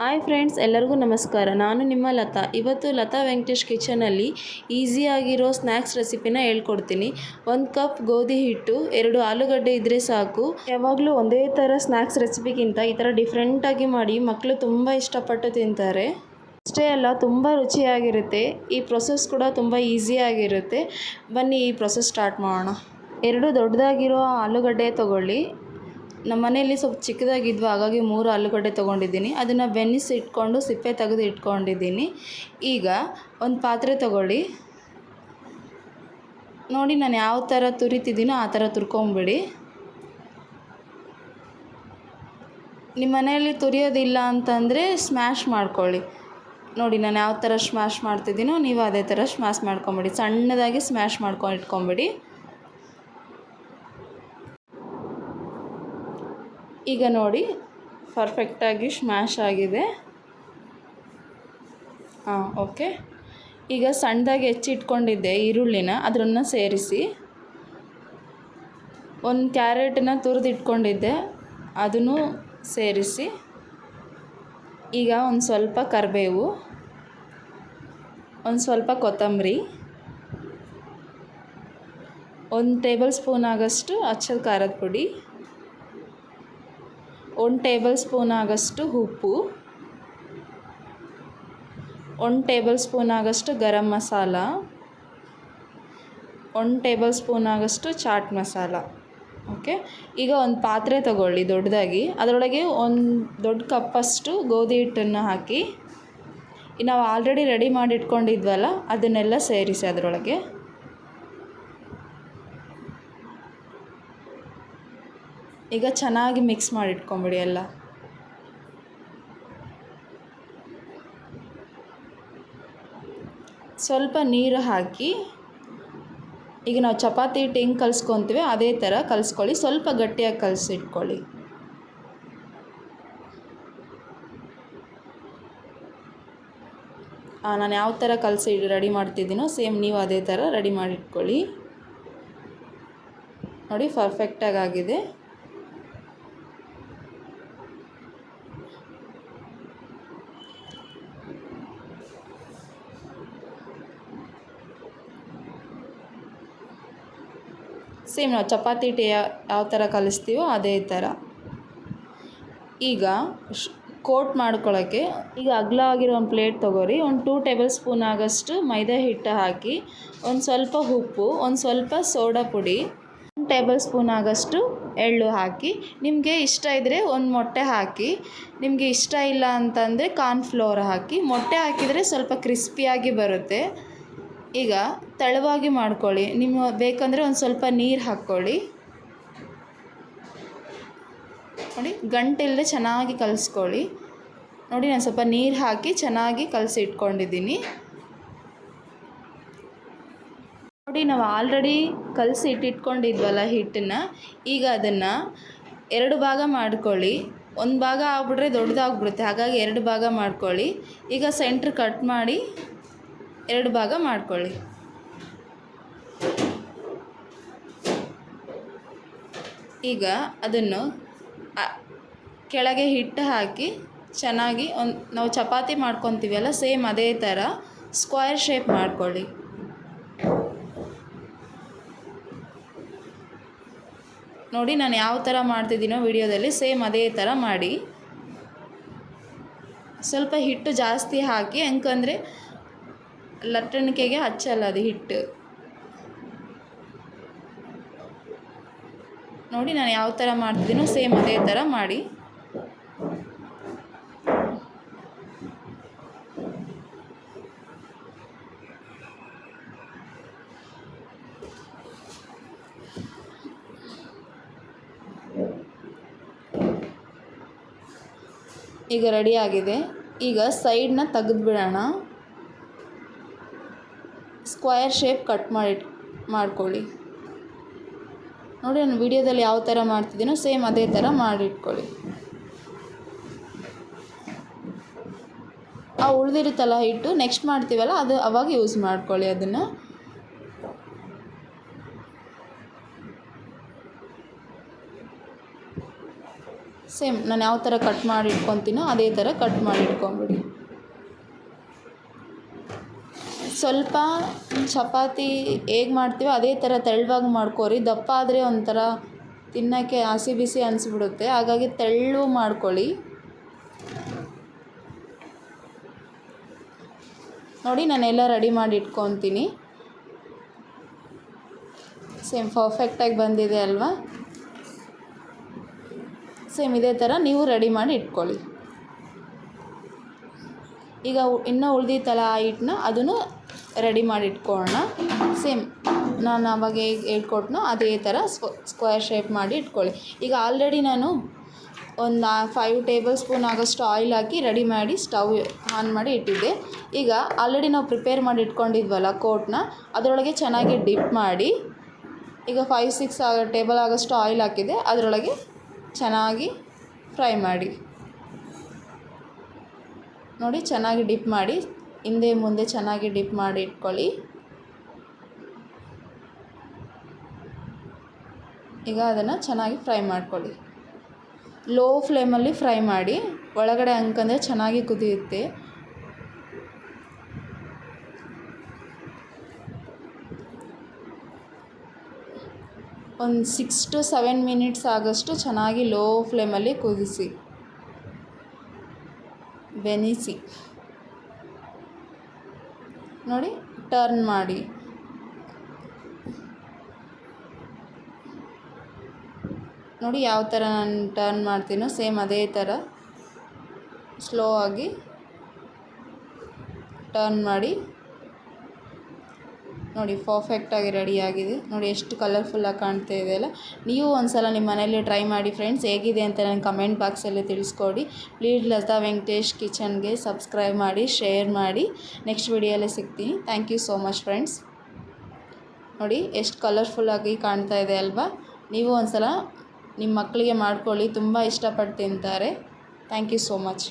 Hi friends, ಎಲ್ಲರಿಗೂ ನಮಸ್ಕಾರ. ನಾನು ನಿಮ್ಮ ಲತಾ. ಇವತ್ತು ಲತಾ ವೆಂಕಟೇಶ್ ಕಿಚನಲ್ಲಿ ಈಸಿಯಾಗಿರೋ ಸ್ನ್ಯಾಕ್ಸ್ ರೆಸಿಪಿನ ಹೇಳ್ಕೊಡ್ತೀನಿ. 1 ಕಪ್ ಗೋಧಿ ಹಿಟ್ಟು, 2 ಆಲೂಗಡ್ಡೆ ಇದ್ದರೆ ಸಾಕು. ಯಾವಾಗಲೂ ಒಂದೇ ಥರ ಸ್ನ್ಯಾಕ್ಸ್ ರೆಸಿಪಿಗಿಂತ ಈ ಥರ ಡಿಫ್ರೆಂಟಾಗಿ ಮಾಡಿ ಮಕ್ಕಳು ತುಂಬ ಇಷ್ಟಪಟ್ಟು ತಿಂತಾರೆ. ಅಷ್ಟೇ ಅಲ್ಲ, ತುಂಬ ರುಚಿಯಾಗಿರುತ್ತೆ. ಈ ಪ್ರೊಸೆಸ್ ಕೂಡ ತುಂಬ ಈಸಿಯಾಗಿರುತ್ತೆ. ಬನ್ನಿ ಈ ಪ್ರೊಸೆಸ್ ಸ್ಟಾರ್ಟ್ ಮಾಡೋಣ. 2 ದೊಡ್ಡದಾಗಿರೋ ಆಲೂಗಡ್ಡೆ ತೊಗೊಳ್ಳಿ. ನಮ್ಮ ಮನೆಯಲ್ಲಿ ಸ್ವಲ್ಪ ಚಿಕ್ಕದಾಗಿದ್ವು, ಹಾಗಾಗಿ 3 ಆಲೂಗಡ್ಡೆ ತೊಗೊಂಡಿದ್ದೀನಿ. ಅದನ್ನು ಬೆನ್ನಿಸಿ ಇಟ್ಕೊಂಡು ಸಿಪ್ಪೆ ತೆಗೆದು ಇಟ್ಕೊಂಡಿದ್ದೀನಿ. ಈಗ ಒಂದು ಪಾತ್ರೆ ತೊಗೊಳ್ಳಿ. ನೋಡಿ, ನಾನು ಯಾವ ಥರ ತುರಿತಿದ್ದೀನೋ ಆ ಥರ ತುರ್ಕೊಂಬಿಡಿ. ನಿಮ್ಮ ಮನೆಯಲ್ಲಿ ತುರಿಯೋದಿಲ್ಲ ಅಂತಂದರೆ ಸ್ಮ್ಯಾಶ್ ಮಾಡ್ಕೊಳ್ಳಿ. ನೋಡಿ, ನಾನು ಯಾವ ಥರ ಸ್ಮ್ಯಾಶ್ ಮಾಡ್ತಿದ್ದೀನೋ ನೀವು ಅದೇ ಥರ ಸ್ಮ್ಯಾಶ್ ಮಾಡ್ಕೊಂಬಿಡಿ. ಸಣ್ಣದಾಗಿ ಸ್ಮ್ಯಾಶ್ ಮಾಡ್ಕೊಂಡು ಇಟ್ಕೊಂಬಿಡಿ. ಈಗ ನೋಡಿ, ಪರ್ಫೆಕ್ಟಾಗಿ ಸ್ಮ್ಯಾಶ್ ಆಗಿದೆ. ಓಕೆ. ಈಗ ಸಣ್ಣದಾಗಿ ಹೆಚ್ಚಿಟ್ಕೊಂಡಿದ್ದೆ ಈರುಳ್ಳಿನ ಅದನ್ನು ಸೇರಿಸಿ, ಒಂದು ಕ್ಯಾರೆಟನ್ನ ತುರಿದಿಟ್ಕೊಂಡಿದ್ದೆ ಅದನ್ನು ಸೇರಿಸಿ, ಈಗ ಒಂದು ಸ್ವಲ್ಪ ಕರಿಬೇವು, ಒಂದು ಸ್ವಲ್ಪ ಕೊತ್ತಂಬರಿ, 1 ಟೇಬಲ್ ಸ್ಪೂನ್ ಆಗೋಷ್ಟು ಅಚ್ಚದ ಖಾರದ ಪುಡಿ, 1 ಟೇಬಲ್ ಸ್ಪೂನ್ ಆಗೋಷ್ಟು ಉಪ್ಪು, 1 ಟೇಬಲ್ ಸ್ಪೂನ್ ಆಗೋಷ್ಟು ಗರಂ ಮಸಾಲ, 1 ಟೇಬಲ್ ಸ್ಪೂನ್ ಆಗೋಷ್ಟು ಚಾಟ್ ಮಸಾಲ. ಓಕೆ. ಈಗ ಒಂದು ಪಾತ್ರೆ ತಗೊಳ್ಳಿ ದೊಡ್ಡದಾಗಿ. ಅದರೊಳಗೆ 1 ದೊಡ್ಡ ಕಪ್ಪಷ್ಟು ಗೋಧಿ ಹಿಟ್ಟನ್ನು ಹಾಕಿ, ನಾವು ಆಲ್ರೆಡಿ ರೆಡಿ ಮಾಡಿ ಇಟ್ಕೊಂಡಿದ್ವಲ್ಲ ಅದನ್ನೆಲ್ಲ ಸೇರಿಸಿ ಅದರೊಳಗೆ. ಈಗ ಚೆನ್ನಾಗಿ ಮಿಕ್ಸ್ ಮಾಡಿ ಇಟ್ಕೊಂಬಿಡಿ ಎಲ್ಲ. ಸ್ವಲ್ಪ ನೀರು ಹಾಕಿ, ಈಗ ನಾವು ಚಪಾತಿ ಹಿಟ್ಟು ಹೆಂಗೆ ಕಲಿಸ್ಕೊತೀವಿ ಅದೇ ಥರ ಕಲಿಸ್ಕೊಳ್ಳಿ. ಸ್ವಲ್ಪ ಗಟ್ಟಿಯಾಗಿ ಕಲಸಿಟ್ಕೊಳ್ಳಿ. ನಾನು ಯಾವ ಥರ ಕಲಸಿ ರೆಡಿ ಮಾಡ್ತಿದ್ದೀನೋ ಸೇಮ್ ನೀವು ಅದೇ ಥರ ರೆಡಿ ಮಾಡಿಟ್ಕೊಳ್ಳಿ. ನೋಡಿ, ಪರ್ಫೆಕ್ಟಾಗಿ ಆಗಿದೆ. ಸೇಮ್ ನಾವು ಚಪಾತಿ ಹಿಟ್ಟು ಯಾವ ಥರ ಕಲಿಸ್ತೀವೋ ಅದೇ ಥರ. ಈಗ ಕೋಟ್ ಮಾಡ್ಕೊಳ್ಳೋಕ್ಕೆ ಈಗ ಅಗಲ ಆಗಿರೋ ಒಂದು ಪ್ಲೇಟ್ ತೊಗೊರಿ. ಒಂದು 2 ಟೇಬಲ್ ಸ್ಪೂನ್ ಆಗೋಷ್ಟು ಮೈದಾ ಹಿಟ್ಟು ಹಾಕಿ, ಒಂದು ಸ್ವಲ್ಪ ಉಪ್ಪು, ಒಂದು ಸ್ವಲ್ಪ ಸೋಡಾ ಪುಡಿ, 1 ಟೇಬಲ್ ಸ್ಪೂನ್ ಆಗೋಷ್ಟು ಎಳ್ಳು ಹಾಕಿ, ನಿಮಗೆ ಇಷ್ಟ ಇದ್ದರೆ ಒಂದು ಮೊಟ್ಟೆ ಹಾಕಿ, ನಿಮಗೆ ಇಷ್ಟ ಇಲ್ಲ ಅಂತಂದರೆ ಕಾರ್ನ್ಫ್ಲೋರ್ ಹಾಕಿ. ಮೊಟ್ಟೆ ಹಾಕಿದರೆ ಸ್ವಲ್ಪ ಕ್ರಿಸ್ಪಿಯಾಗಿ ಬರುತ್ತೆ. ಈಗ ತೆಳುವಾಗಿ ಮಾಡ್ಕೊಳ್ಳಿ. ನಿಮ್ಮ ಬೇಕಂದರೆ ಒಂದು ಸ್ವಲ್ಪ ನೀರು ಹಾಕ್ಕೊಳ್ಳಿ. ನೋಡಿ, ಗಂಟಿಲ್ಲದೆ ಚೆನ್ನಾಗಿ ಕಲಿಸ್ಕೊಳ್ಳಿ. ನೋಡಿ, ನಾನು ಸ್ವಲ್ಪ ನೀರು ಹಾಕಿ ಚೆನ್ನಾಗಿ ಕಲಸಿ ಇಟ್ಕೊಂಡಿದ್ದೀನಿ. ನೋಡಿ, ನಾವು ಆಲ್ರೆಡಿ ಕಲಸಿ ಇಟ್ಕೊಂಡಿದ್ವಲ್ಲ ಹಿಟ್ಟನ್ನು, ಈಗ ಅದನ್ನು 2 ಭಾಗ ಮಾಡ್ಕೊಳ್ಳಿ. ಒಂದು ಭಾಗ ಆಗ್ಬಿಟ್ರೆ ದೊಡ್ಡದಾಗ್ಬಿಡುತ್ತೆ, ಹಾಗಾಗಿ 2 ಭಾಗ ಮಾಡ್ಕೊಳ್ಳಿ. ಈಗ ಸೆಂಟ್ರ್ ಕಟ್ ಮಾಡಿ 2 ಭಾಗ ಮಾಡ್ಕೊಳ್ಳಿ. ಈಗ ಅದನ್ನು ಕೆಳಗೆ ಹಿಟ್ಟು ಹಾಕಿ ಚೆನ್ನಾಗಿ ನಾವು ಚಪಾತಿ ಮಾಡ್ಕೊತೀವಲ್ಲ ಸೇಮ್ ಅದೇ ಥರ ಸ್ಕ್ವೇರ್ ಶೇಪ್ ಮಾಡ್ಕೊಳ್ಳಿ. ನೋಡಿ, ನಾನು ಯಾವ ಥರ ಮಾಡ್ತಿದ್ದೀನೋ ವಿಡಿಯೋದಲ್ಲಿ ಸೇಮ್ ಅದೇ ಥರ ಮಾಡಿ. ಸ್ವಲ್ಪ ಹಿಟ್ಟು ಜಾಸ್ತಿ ಹಾಕಿ, ಯಾಕಂದರೆ ಲಟ್ಟಣಿಕೆಗೆ ಹಚ್ಚಲ್ಲ ಅದು ಹಿಟ್ಟು. ನೋಡಿ, ನಾನು ಯಾವ ಥರ ಮಾಡ್ತಿದ್ದೀನೋ ಸೇಮ್ ಅದೇ ಥರ ಮಾಡಿ. ಈಗ ರೆಡಿ ಆಗಿದೆ. ಈಗ ಸೈಡನ್ನ ತೆಗೆದುಬಿಡೋಣ. ಸ್ಕ್ವೇರ್ ಶೇಪ್ ಕಟ್ ಮಾಡ್ಕೊಳ್ಳಿ. ನೋಡಿ, ನಾನು ವಿಡಿಯೋದಲ್ಲಿ ಯಾವ ಥರ ಮಾಡ್ತಿದ್ದೀನೋ ಸೇಮ್ ಅದೇ ಥರ ಮಾಡಿಟ್ಕೊಳ್ಳಿ. ಉಳಿದಿರುತ್ತಲ್ಲ ಹಿಟ್ಟು, ನೆಕ್ಸ್ಟ್ ಮಾಡ್ತೀವಲ್ಲ ಅದು ಅವಾಗ ಯೂಸ್ ಮಾಡ್ಕೊಳ್ಳಿ ಅದನ್ನು. ಸೇಮ್ ನಾನು ಯಾವ ಥರ ಕಟ್ ಮಾಡಿ ಇಟ್ಕೊತೀನೋ ಅದೇ ಥರ ಕಟ್ ಮಾಡಿ ಇಟ್ಕೊಂಬಿಡಿ. ಸ್ವಲ್ಪ ಚಪಾತಿ ಹೇಗೆ ಮಾಡ್ತೀವೋ ಅದೇ ಥರ ತೆಳ್ಳವಾಗಿ ಮಾಡ್ಕೊರಿ. ದಪ್ಪ ಆದರೆ ಒಂಥರ ತಿನ್ನೋಕ್ಕೆ ಹಸಿ ಬಿಸಿ ಅನಿಸ್ಬಿಡುತ್ತೆ, ಹಾಗಾಗಿ ತೆಳ್ಳು ಮಾಡ್ಕೊಳ್ಳಿ. ನೋಡಿ ನಾನೆಲ್ಲ ರೆಡಿ ಮಾಡಿ ಇಟ್ಕೊತೀನಿ. ಸೇಮ್ ಪರ್ಫೆಕ್ಟಾಗಿ ಬಂದಿದೆ ಅಲ್ವಾ? ಸೇಮ್ ಇದೇ ಥರ ನೀವು ರೆಡಿ ಮಾಡಿ ಇಟ್ಕೊಳ್ಳಿ. ಈಗ ಇನ್ನೂ ಉಳಿದಿತ್ತಲ್ಲ ಆ ಹಿಟ್ಟನ್ನ ಅದನ್ನು ರೆಡಿ ಮಾಡಿ ಇಟ್ಕೊಳ್ಳೋಣ. ಸೇಮ್ ನಾನು ಆವಾಗ ಹೇಗೆ ಹೇಳ್ಕೊಟ್ನೋ ಅದೇ ಥರ ಸ್ಕ್ವೇರ್ ಶೇಪ್ ಮಾಡಿ ಇಟ್ಕೊಳ್ಳಿ. ಈಗ ಆಲ್ರೆಡಿ ನಾನು ಒಂದು 5 ಟೇಬಲ್ ಸ್ಪೂನ್ ಆಗೋಷ್ಟು ಆಯಿಲ್ ಹಾಕಿ ರೆಡಿ ಮಾಡಿ ಸ್ಟವ್ ಆನ್ ಮಾಡಿ ಇಟ್ಟಿದ್ದೆ. ಈಗ ಆಲ್ರೆಡಿ ನಾವು ಪ್ರಿಪೇರ್ ಮಾಡಿ ಇಟ್ಕೊಂಡಿದ್ವಲ್ಲ ಕೋಟ್ನ, ಅದರೊಳಗೆ ಚೆನ್ನಾಗಿ ಡಿಪ್ ಮಾಡಿ, ಈಗ 5-6 ಟೇಬಲ್ ಆಗೋಷ್ಟು ಆಯಿಲ್ ಹಾಕಿದೆ, ಅದರೊಳಗೆ ಚೆನ್ನಾಗಿ ಫ್ರೈ ಮಾಡಿ. ನೋಡಿ ಚೆನ್ನಾಗಿ ಡಿಪ್ ಮಾಡಿ, ಹಿಂದೆ ಮುಂದೆ ಚೆನ್ನಾಗಿ ಡಿಪ್ ಮಾಡಿ ಇಟ್ಕೊಳ್ಳಿ. ಈಗ ಅದನ್ನು ಚೆನ್ನಾಗಿ ಫ್ರೈ ಮಾಡ್ಕೊಳ್ಳಿ. ಲೋ ಫ್ಲೇಮಲ್ಲಿ ಫ್ರೈ ಮಾಡಿ, ಒಳಗಡೆ ಅಂಕಂದರೆ ಚೆನ್ನಾಗಿ ಕುದಿಯುತ್ತೆ. ಒಂದು 6 to 7 ಮಿನಿಟ್ಸ್ ಆಗೋಷ್ಟು ಚೆನ್ನಾಗಿ ಲೋ ಫ್ಲೇಮಲ್ಲಿ ಕುದಿಸಿ ಬೆನಿಸಿ. ನೋಡಿ ಟರ್ನ್ ಮಾಡಿ. ನೋಡಿ ಯಾವ ಥರ ನಾನು ಟರ್ನ್ ಮಾಡ್ತೀನೋ ಸೇಮ್ ಅದೇ ಥರ ಸ್ಲೋ ಆಗಿ ಟರ್ನ್ ಮಾಡಿ. ನೋಡಿ ಪರ್ಫೆಕ್ಟಾಗಿ ರೆಡಿಯಾಗಿದೆ. ನೋಡಿ ಎಷ್ಟು ಕಲರ್ಫುಲ್ಲಾಗಿ ಕಾಣ್ತಾ ಇದೆಯಲ್ಲ. ನೀವು ಒಂದು ಸಲ ನಿಮ್ಮ ಮನೇಲಿ ಟ್ರೈ ಮಾಡಿ ಫ್ರೆಂಡ್ಸ್. ಹೇಗಿದೆ ಅಂತ ನನಗೆ ಕಮೆಂಟ್ ಬಾಕ್ಸಲ್ಲಿ ತಿಳಿಸ್ಕೊಡಿ. ಪ್ಲೀಸ್ ಲತಾ ವೆಂಕಟೇಶ್ ಕಿಚನ್ಗೆ ಸಬ್ಸ್ಕ್ರೈಬ್ ಮಾಡಿ, ಶೇರ್ ಮಾಡಿ. ನೆಕ್ಸ್ಟ್ ವಿಡಿಯೋಲ್ಲೇ ಸಿಗ್ತೀನಿ. Thank you so much friends. ನೋಡಿ ಎಷ್ಟು ಕಲರ್ಫುಲ್ಲಾಗಿ ಕಾಣ್ತಾ ಇದೆ ಅಲ್ವಾ? ನೀವು ಒಂದು ಸಲ ನಿಮ್ಮ ಮಕ್ಕಳಿಗೆ ಮಾಡ್ಕೊಳ್ಳಿ, ತುಂಬ ಇಷ್ಟಪಟ್ಟು ತಿಂತಾರೆ. Thank you so much.